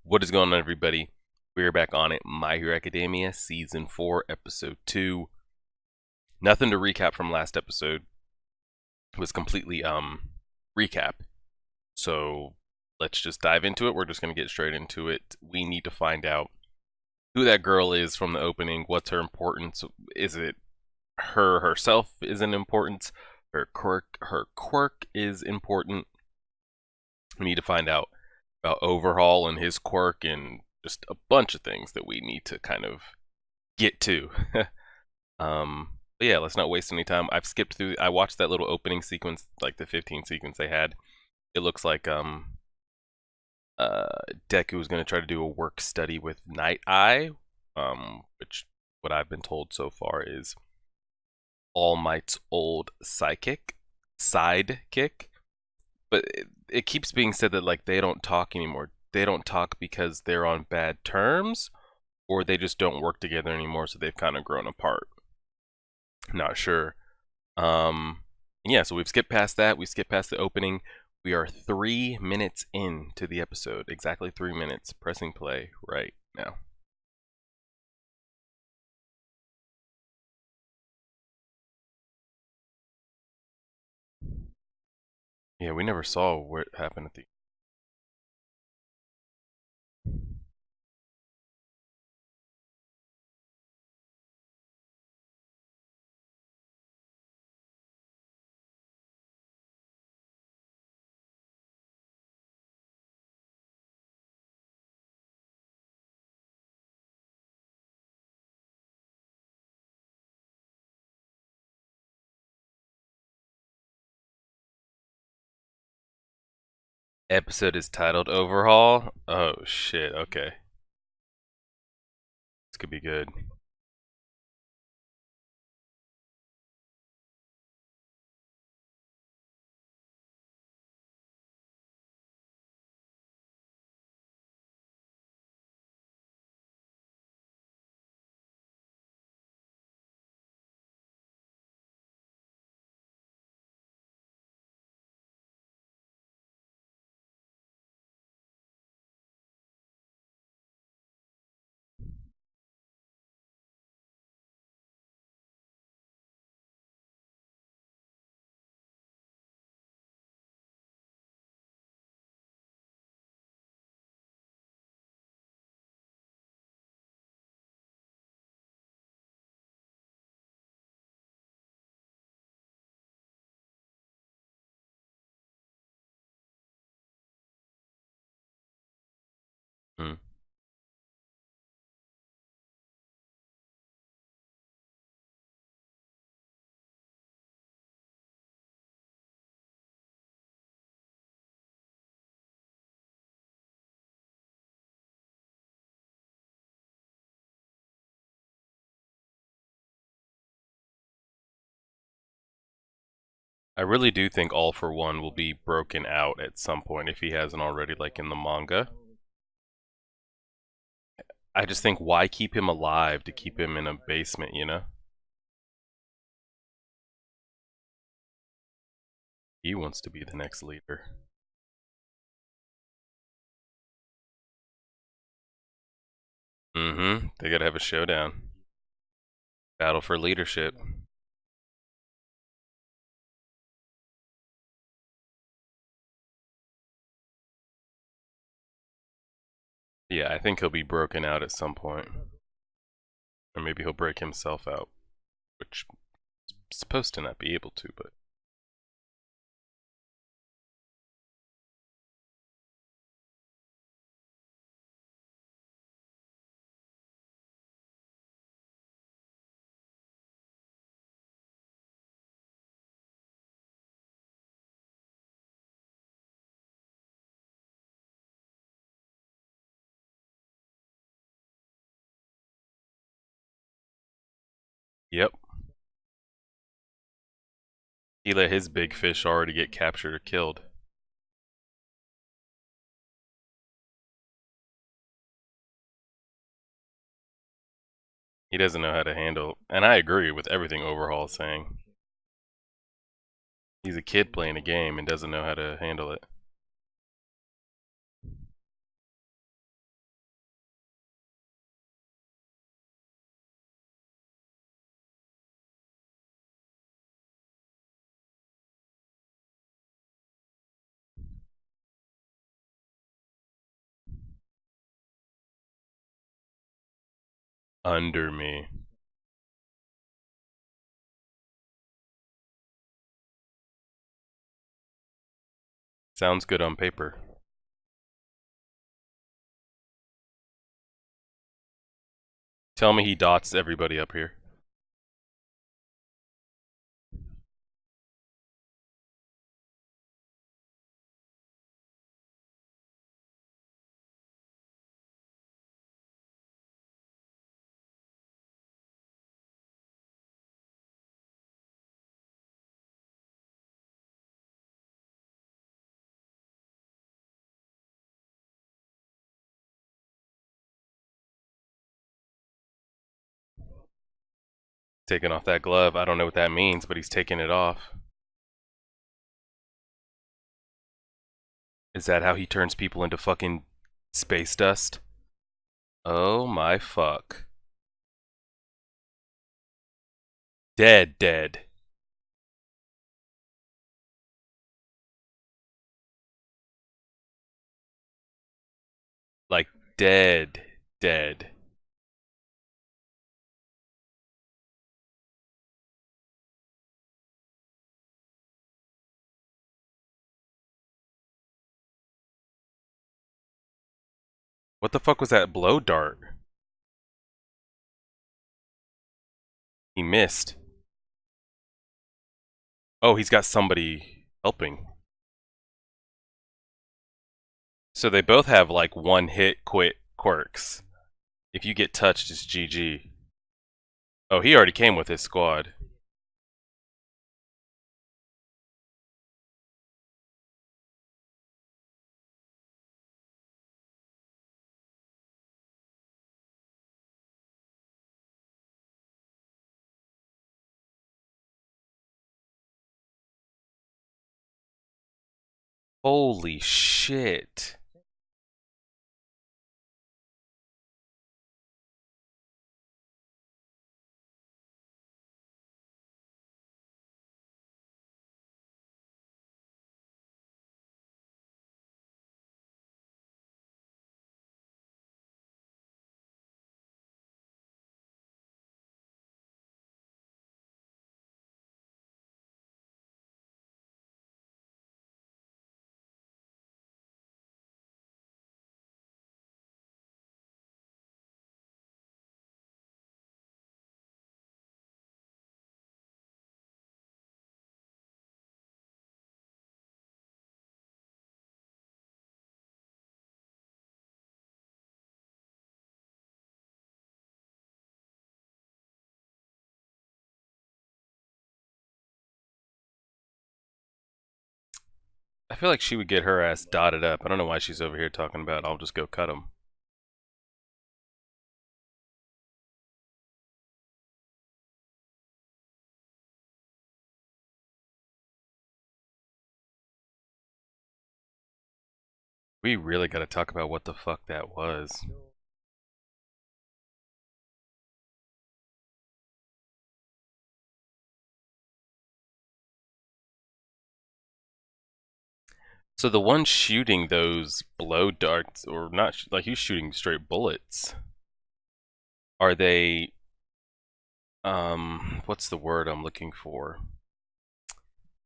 What is going on, everybody? We're back on it. My Hero Academia, Season 4, Episode 2. Nothing to recap from last episode. It was completely, recap. So, let's just dive into it. We're just going to get straight into it. We need to find out who that girl is from the opening. What's her importance? Is it her herself isn't important? Her quirk is important. We need to find out about Overhaul and his quirk and just a bunch of things that we need to kind of get to. But yeah, let's not waste any time. I've skipped through. I watched that little opening sequence, like the 15 sequence they had. It looks like Deku was gonna try to do a work study with Nighteye, which what I've been told so far is All Might's old sidekick. But it keeps being said that like they don't talk anymore. They don't talk because they're on bad terms, or they just don't work together anymore, so they've kind of grown apart. Not sure. Yeah, so we've skipped past that. We skipped past the opening. We are 3 minutes into the episode. Exactly 3 minutes. Pressing play right now. Yeah, we never saw what happened at the. Episode is titled Overhaul. Oh shit, okay. This could be good. Hmm. I really do think All for One will be broken out at some point if he hasn't already, like in the manga. I just think why keep him alive to keep him in a basement, you know? He wants to be the next leader. Mm-hmm. They gotta have a showdown. Battle for leadership. Yeah, I think he'll be broken out at some point. Or maybe he'll break himself out, which is supposed to not be able to, but. Yep. He let his big fish already get captured or killed. He doesn't know how to handle, and I agree with everything Overhaul's saying. He's a kid playing a game and doesn't know how to handle it. Under me. Sounds good on paper. Tell me he dots everybody up here. Taking off that glove. I don't know what that means, but he's taking it off. Is that how he turns people into fucking space dust? Oh my fuck. Dead, dead. Like, dead, dead. What the fuck was that blow dart? He missed. Oh, he's got somebody helping. So they both have like one hit quit quirks. If you get touched, it's GG. Oh, he already came with his squad. Holy shit. I feel like she would get her ass dotted up. I don't know why she's over here talking about I'll just go cut him. We really gotta talk about what the fuck that was. So the one shooting those blow darts, or not, like he's shooting straight bullets. Are they, what's the word I'm looking for?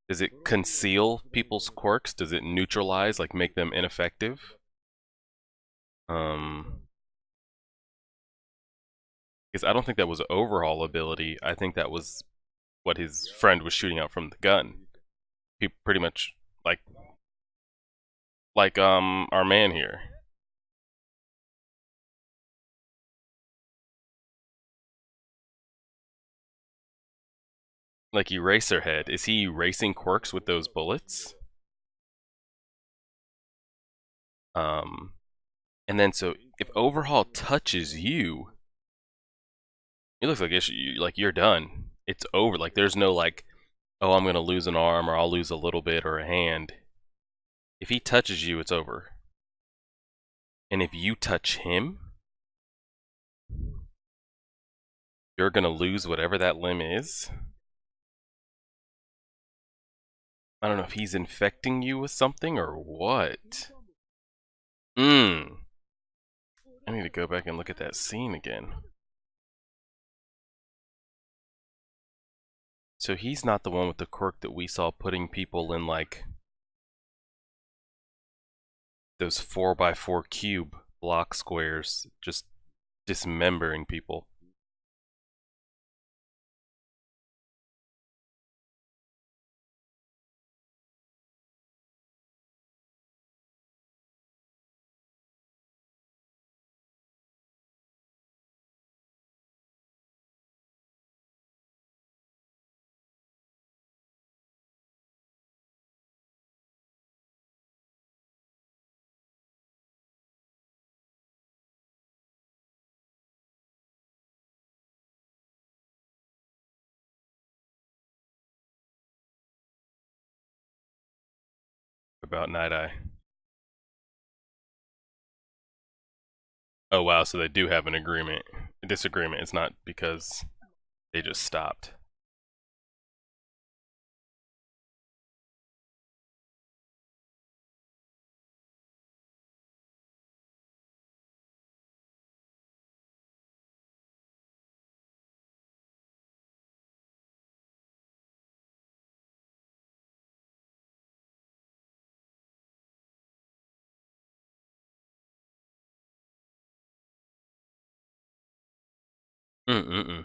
Does it conceal people's quirks? Does it neutralize, like make them ineffective? Because I don't think that was an overhaul ability. I think that was what his friend was shooting out from the gun. He pretty much like our man here. Like Eraserhead. Is he erasing quirks with those bullets? And then so if Overhaul touches you, it looks like you're done. It's over. Like there's no like, oh, I'm gonna lose an arm or I'll lose a little bit or a hand. If he touches you, it's over. And if you touch him, you're gonna lose whatever that limb is. I don't know if he's infecting you with something or what. I need to go back and look at that scene again. So he's not the one with the quirk that we saw putting people in like those 4x4 cube block squares, just dismembering people. About Nighteye. Oh wow, so they do have an agreement. A disagreement. It's not because they just stopped. Mm-mm-mm.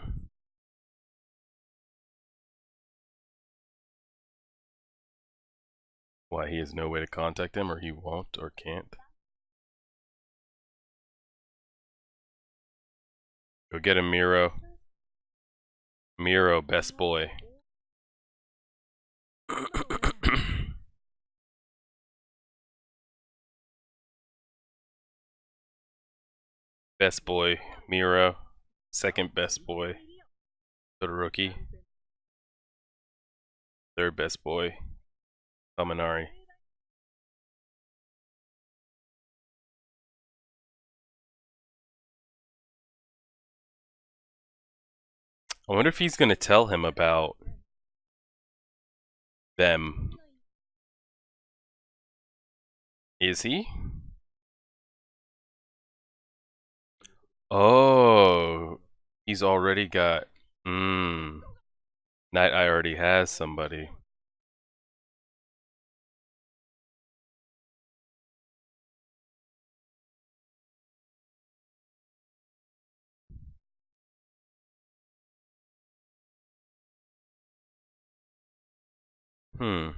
Why, he has no way to contact him, or he won't, or can't? Go get him, Miro. Miro, best boy. Best boy, Miro. Second best boy, Todoroki. Third best boy, Kaminari. I wonder if he's gonna tell him about them. Is he? Oh, he's already got. Nighteye already has somebody. Hmm.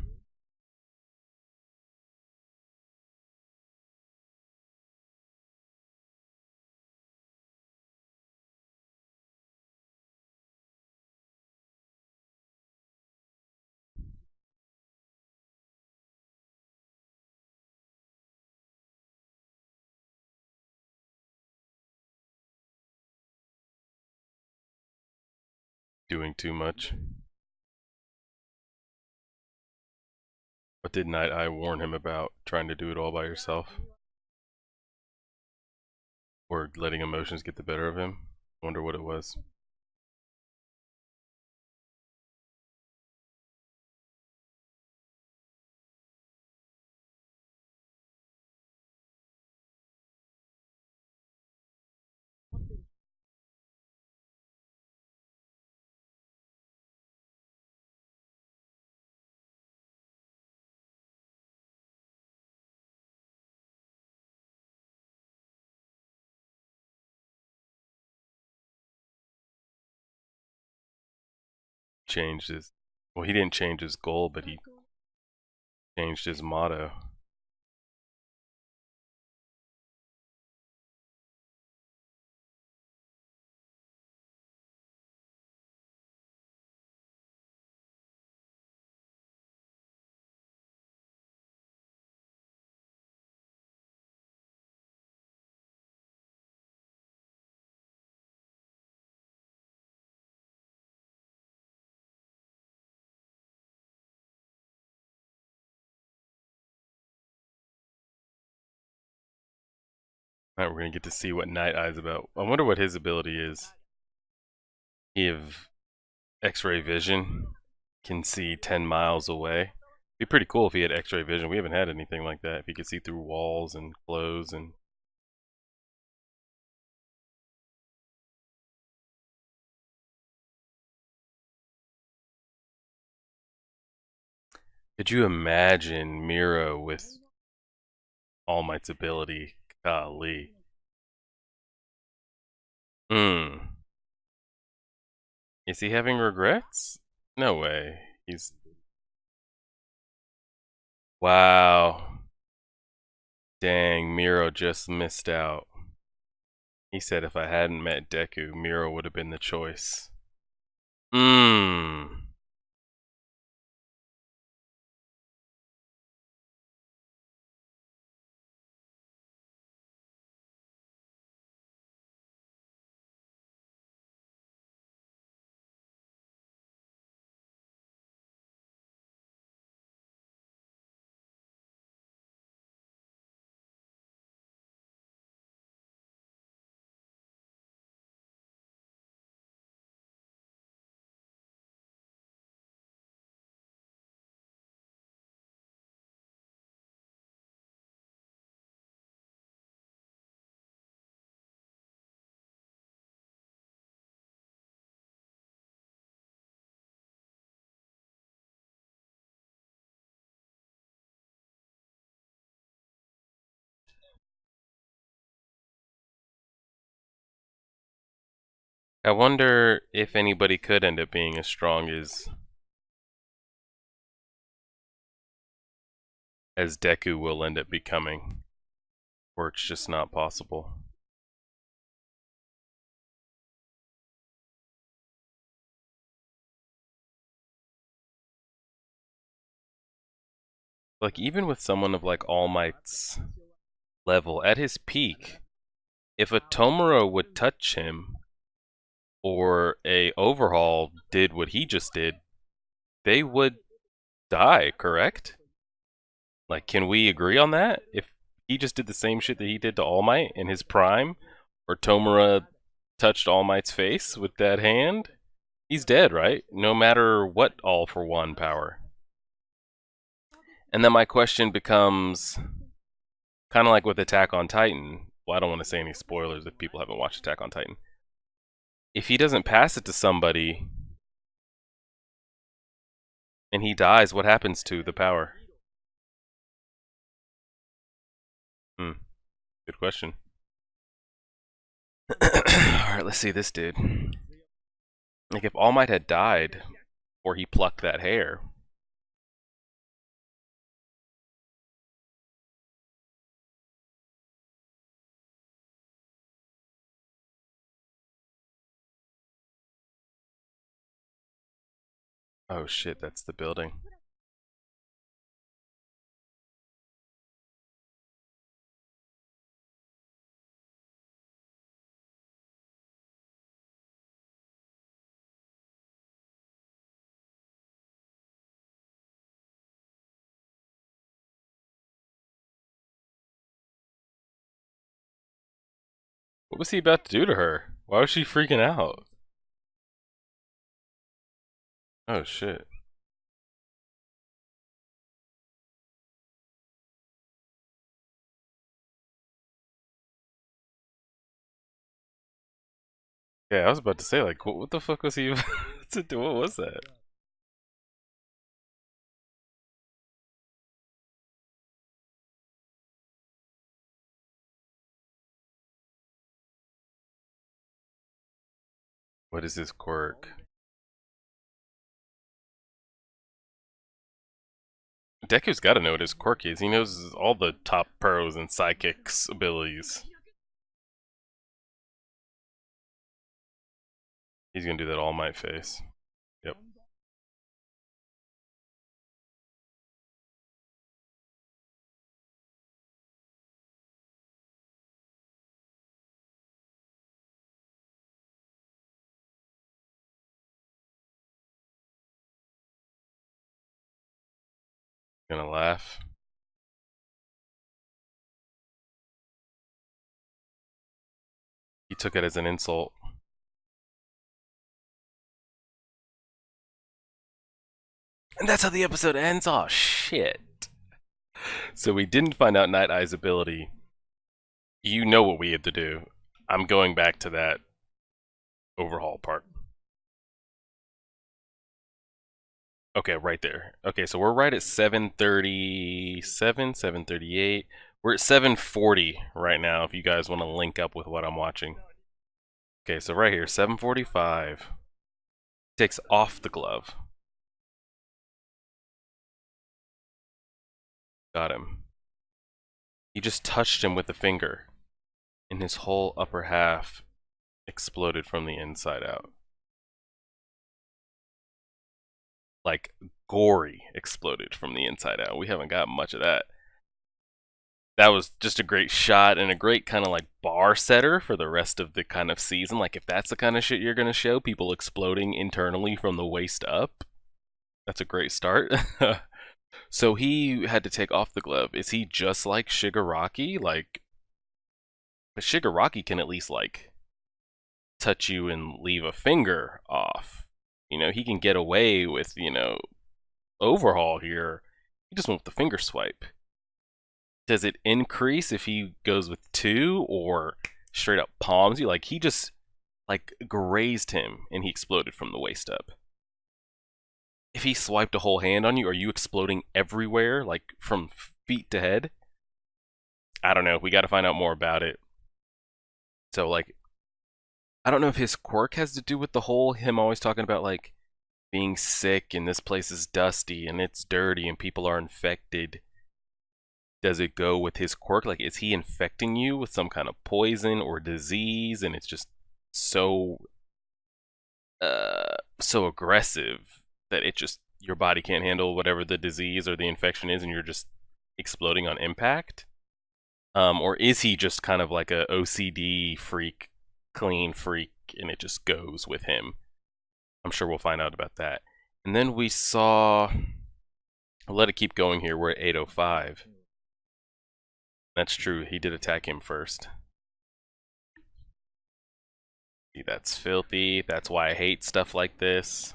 Doing too much. What did Nighteye warn him about? Trying to do it all by yourself? Or letting emotions get the better of him? Wonder what it was. Changed his. Well, he didn't change his goal, but he changed his motto. Alright, we're gonna get to see what Night-Eye's about. I wonder what his ability is. He have X-ray vision, can see 10 miles away. Be pretty cool if he had X-ray vision. We haven't had anything like that. If he could see through walls and clothes and. Could you imagine Mirio with All Might's ability? Golly. Is he having regrets? No way. He's... Wow. Dang, Mirio just missed out. He said if I hadn't met Deku, Mirio would have been the choice. I wonder if anybody could end up being as strong as Deku will end up becoming, or it's just not possible. Like, even with someone of like All Might's level, at his peak, if a Tomura would touch him, or a Overhaul did what he just did, they would die, correct? Like, can we agree on that? If he just did the same shit that he did to All Might in his prime, or Tomura touched All Might's face with that hand, he's dead, right? No matter what All for One power. And then my question becomes kind of like with Attack on Titan. Well, I don't want to say any spoilers if people haven't watched Attack on Titan. If he doesn't pass it to somebody and he dies, what happens to the power? Good question. Alright, let's see this dude. Like, if All Might had died, or he plucked that hair. Oh shit, that's the building. What was he about to do to her? Why was she freaking out? Oh shit. Yeah, I was about to say, like, what the fuck was he about to do? What was that? What is his quirk? Deku's gotta know what his quirk is. He knows all the top pros and psychics abilities. He's gonna do that All Might face. Yep. Gonna laugh. He took it as an insult. And that's how the episode ends? Aw, shit. So we didn't find out Night-Eye's ability. You know what we had to do. I'm going back to that Overhaul part. Okay, right there. Okay, so we're right at 7:37, 7:38. We're at 7:40 right now if you guys want to link up with what I'm watching. Okay, so right here, 7:45. Takes off the glove. Got him. He just touched him with a finger, and his whole upper half exploded from the inside out. Like, gory exploded from the inside out. We haven't got much of that. That was just a great shot and a great kind of like bar setter for the rest of the kind of season. Like, if that's the kind of shit you're going to show, people exploding internally from the waist up, that's a great start. So he had to take off the glove. Is he just like Shigaraki? Like, but Shigaraki can at least like touch you and leave a finger off. You know, he can get away with, Overhaul here. He just went with the finger swipe. Does it increase if he goes with two or straight up palms you? Like, he just like grazed him and he exploded from the waist up. If he swiped a whole hand on you, are you exploding everywhere, like from feet to head? I don't know. We got to find out more about it. So, like, I don't know if his quirk has to do with the whole him always talking about like being sick and this place is dusty and it's dirty and people are infected. Does it go with his quirk? Like, is he infecting you with some kind of poison or disease and it's just so so aggressive that it just your body can't handle whatever the disease or the infection is and you're just exploding on impact? Or is he just kind of like a OCD freak, clean freak, and it just goes with him? I'm sure we'll find out about that. And then we saw, I'll let it keep going here. We're at 8:05. That's true. He did attack him first. See, that's filthy. That's why I hate stuff like this.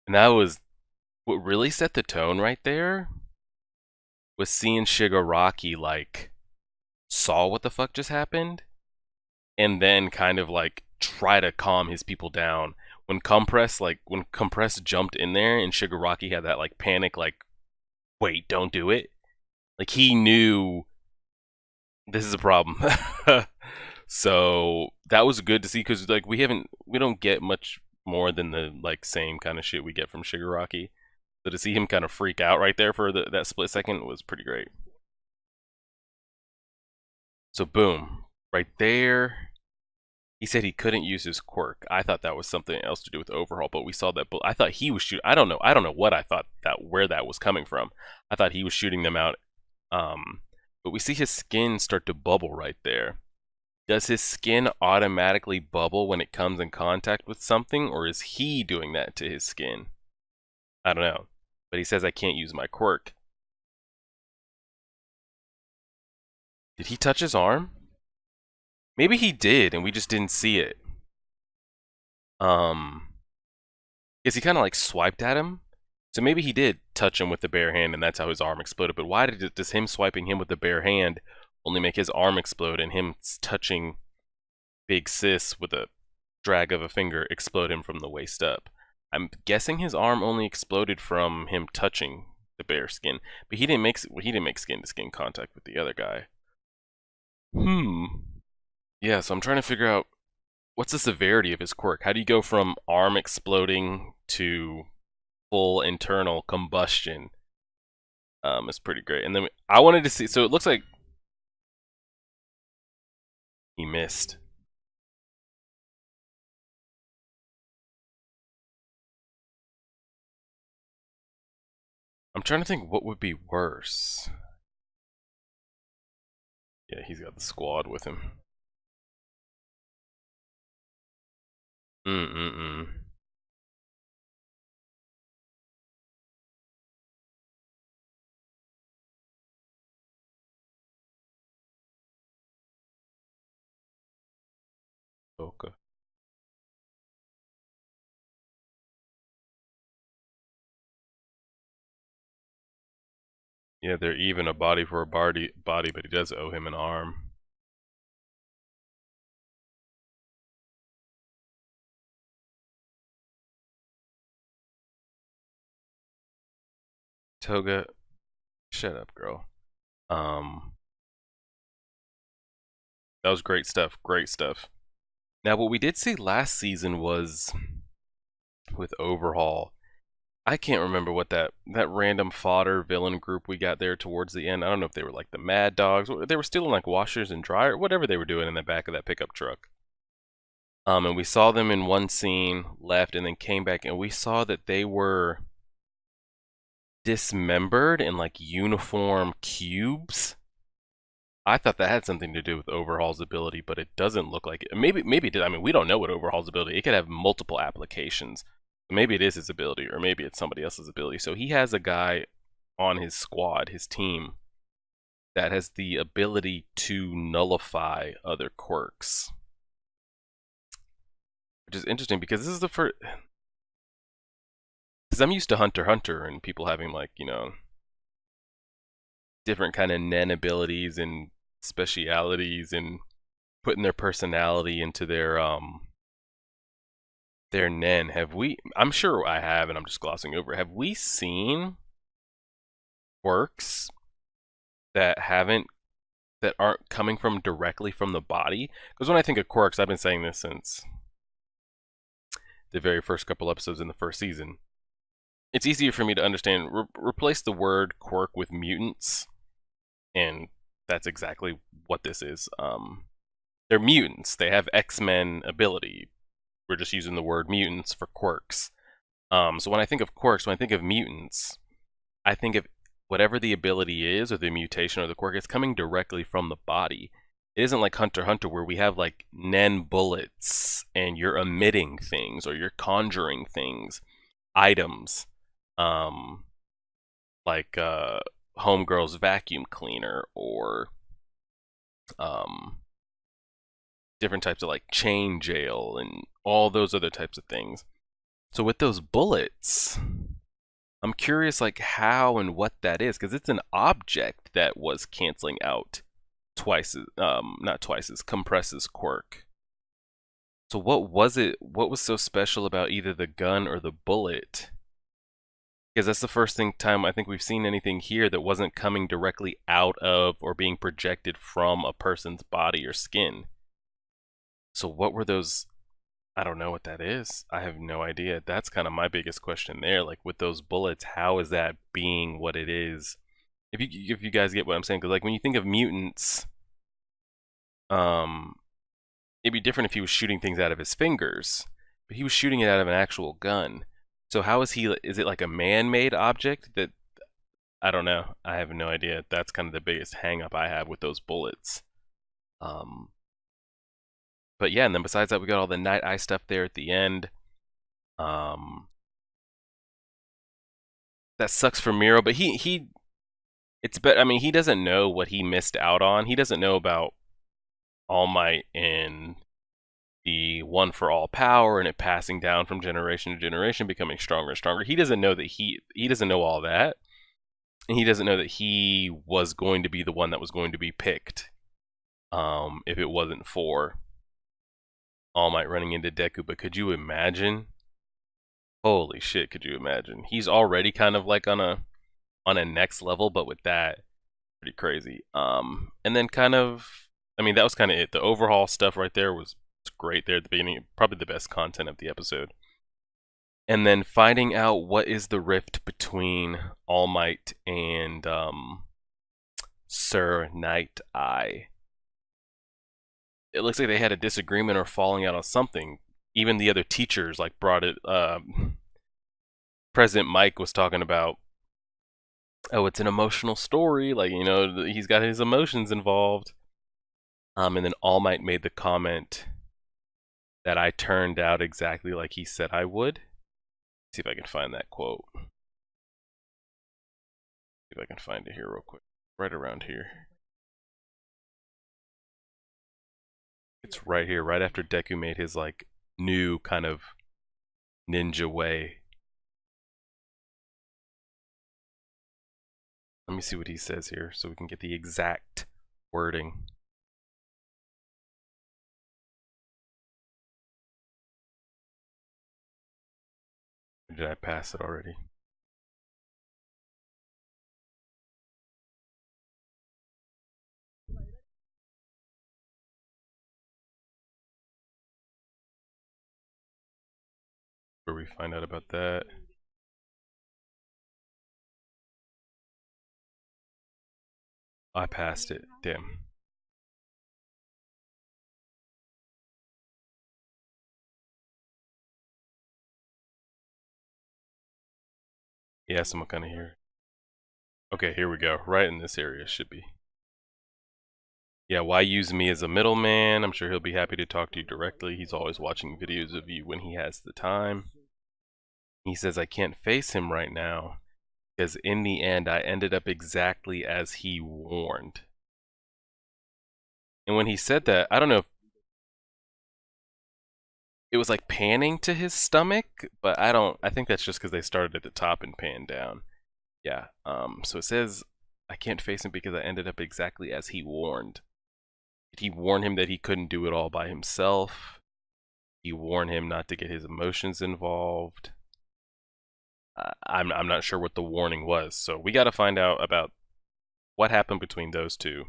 And that was what really set the tone right there. Was seeing Shigaraki like saw what the fuck just happened and then kind of like try to calm his people down. When Compress jumped in there and Shigaraki had that like panic, like, wait, don't do it. Like, he knew this is a problem. So that was good to see because like we don't get much more than the like same kind of shit we get from Shigaraki. So to see him kind of freak out right there for that split second was pretty great. So boom, right there. He said he couldn't use his quirk. I thought that was something else to do with Overhaul, but we saw that. I thought he was shooting. I don't know. I don't know what I thought where that was coming from. I thought he was shooting them out. But we see his skin start to bubble right there. Does his skin automatically bubble when it comes in contact with something, or is he doing that to his skin? I don't know. But he says I can't use my quirk. Did he touch his arm? Maybe he did, and we just didn't see it. Because he kind of like swiped at him. So maybe he did touch him with the bare hand, and that's how his arm exploded. But why does him swiping him with the bare hand only make his arm explode, and him touching Big Sis with a drag of a finger explode him from the waist up? I'm guessing his arm only exploded from him touching the bare skin, but he didn't make skin to skin contact with the other guy. Yeah, so I'm trying to figure out what's the severity of his quirk. How do you go from arm exploding to full internal combustion? It's pretty great. And then I wanted to see. So it looks like he missed. I'm trying to think what would be worse. Yeah, he's got the squad with him. Mm-mm-mm. Okay. Yeah, they're even a body for a body, but he does owe him an arm. Toga. Shut up, girl. That was great stuff. Great stuff. Now, what we did see last season was with Overhaul. I can't remember what that random fodder villain group we got there towards the end. I don't know if they were like the Mad Dogs. They were stealing like washers and dryer, whatever they were doing in the back of that pickup truck. And we saw them in one scene, left, and then came back, and we saw that they were dismembered in like uniform cubes. I thought that had something to do with Overhaul's ability, but it doesn't look like it. Maybe it did. I mean, we don't know what Overhaul's ability. It could have multiple applications. Maybe it is his ability, or maybe it's somebody else's ability. So he has a guy on his squad, his team, that has the ability to nullify other quirks, which is interesting because this is the first. Because I'm used to Hunter x Hunter and people having like, you know, different kind of Nen abilities and specialities and putting their personality into their Nen. Have we? I'm sure I have, and I'm just glossing over. Have we seen quirks that aren't coming from directly from the body? Because when I think of quirks, I've been saying this since the very first couple episodes in the first season. It's easier for me to understand. Replace the word quirk with mutants, and that's exactly what this is. They're mutants. They have X-Men ability. We're just using the word mutants for quirks. So when I think of quirks, when I think of mutants, I think of whatever the ability is, or the mutation, or the quirk, it's coming directly from the body. It isn't like Hunter x Hunter where we have like Nen bullets and you're emitting things or you're conjuring things, items, like Homegirl's vacuum cleaner, or different types of like chain jail and all those other types of things. So with those bullets, I'm curious like how and what that is, because it's an object that was canceling out not twice's compresses quirk. So what was it? What was so special about either the gun or the bullet? Because that's the first time I think we've seen anything here that wasn't coming directly out of or being projected from a person's body or skin. So what were those? I don't know what that is. I have no idea. That's kind of my biggest question there. Like with those bullets, how is that being what it is? If you guys get what I'm saying, because like when you think of mutants, it'd be different if he was shooting things out of his fingers, but he was shooting it out of an actual gun. So how is he? Is it like a man-made object that? I don't know. I have no idea. That's kind of the biggest hang-up I have with those bullets. But yeah, and then besides that, we got all the Nighteye stuff there at the end. That sucks for Miro, but it's I mean, he doesn't know what he missed out on. He doesn't know about All Might and the one for all power and it passing down from generation to generation, becoming stronger and stronger. He doesn't know that he doesn't know all that, and he doesn't know that he was going to be the one that was going to be picked. If it wasn't for All Might running into Deku. But could you imagine? Holy shit, could you imagine? He's already kind of like on a next level, but with that, pretty crazy. And then kind of, I mean, that was kind of it. The Overhaul stuff right there was great there at the beginning. Probably the best content of the episode. And then finding out what is the rift between All Might and Sir Nighteye. It looks like they had a disagreement or falling out on something. Even the other teachers like brought it. President Mike was talking about, oh, it's an emotional story. Like, you know, he's got his emotions involved. And then All Might made the comment that I turned out exactly like he said I would. Let's see if I can find that quote. See if I can find it here real quick. Right around here. It's right here, right after Deku made his like new kind of ninja way. Let me see what he says here so we can get the exact wording. Or did I pass it already? we find out about that? I passed it. Damn. Yeah, someone kind of here. Okay, here we go. Right in this area should be. Yeah, why use me as a middleman? I'm sure he'll be happy to talk to you directly. He's always watching videos of you when he has the time. He says, I can't face him right now because in the end, I ended up exactly as he warned. And when he said that, I don't know if it was like panning to his stomach, but I think that's just because they started at the top and panned down. Yeah, so it says, I can't face him because I ended up exactly as he warned. Did he warn him that he couldn't do it all by himself? He warned him not to get his emotions involved. I'm not sure what the warning was, so we got to find out about what happened between those two.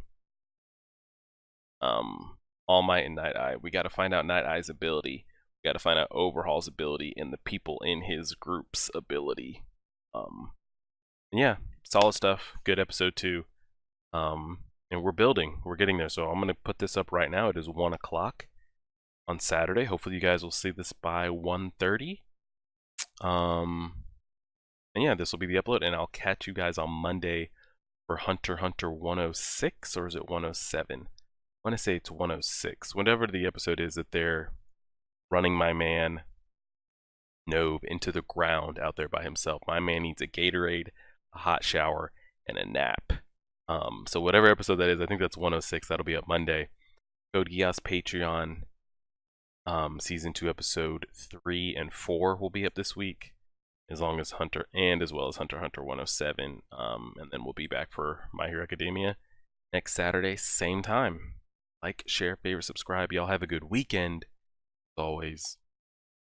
All Might and Nighteye. We got to find out Nightheye's ability. We got to find out Overhaul's ability and the people in his group's ability. Yeah, solid stuff. Good episode 2. And we're building. We're getting there. So I'm gonna put this up right now. It is 1 o'clock on Saturday. Hopefully you guys will see this by 1:30. And yeah, this will be the upload, and I'll catch you guys on Monday for Hunter x Hunter 106, or is it 107? I want to say it's 106. Whatever the episode is that they're running my man Nove into the ground out there by himself. My man needs a Gatorade, a hot shower, and a nap. So whatever episode that is, I think that's 106. That'll be up Monday. Code Geass Patreon. Season 2 episode 3 and 4 will be up this week, as long as Hunter and as well as Hunter x Hunter 107. And then we'll be back for My Hero Academia next Saturday, same time. Like, share, favorite, subscribe. Y'all have a good weekend. As always,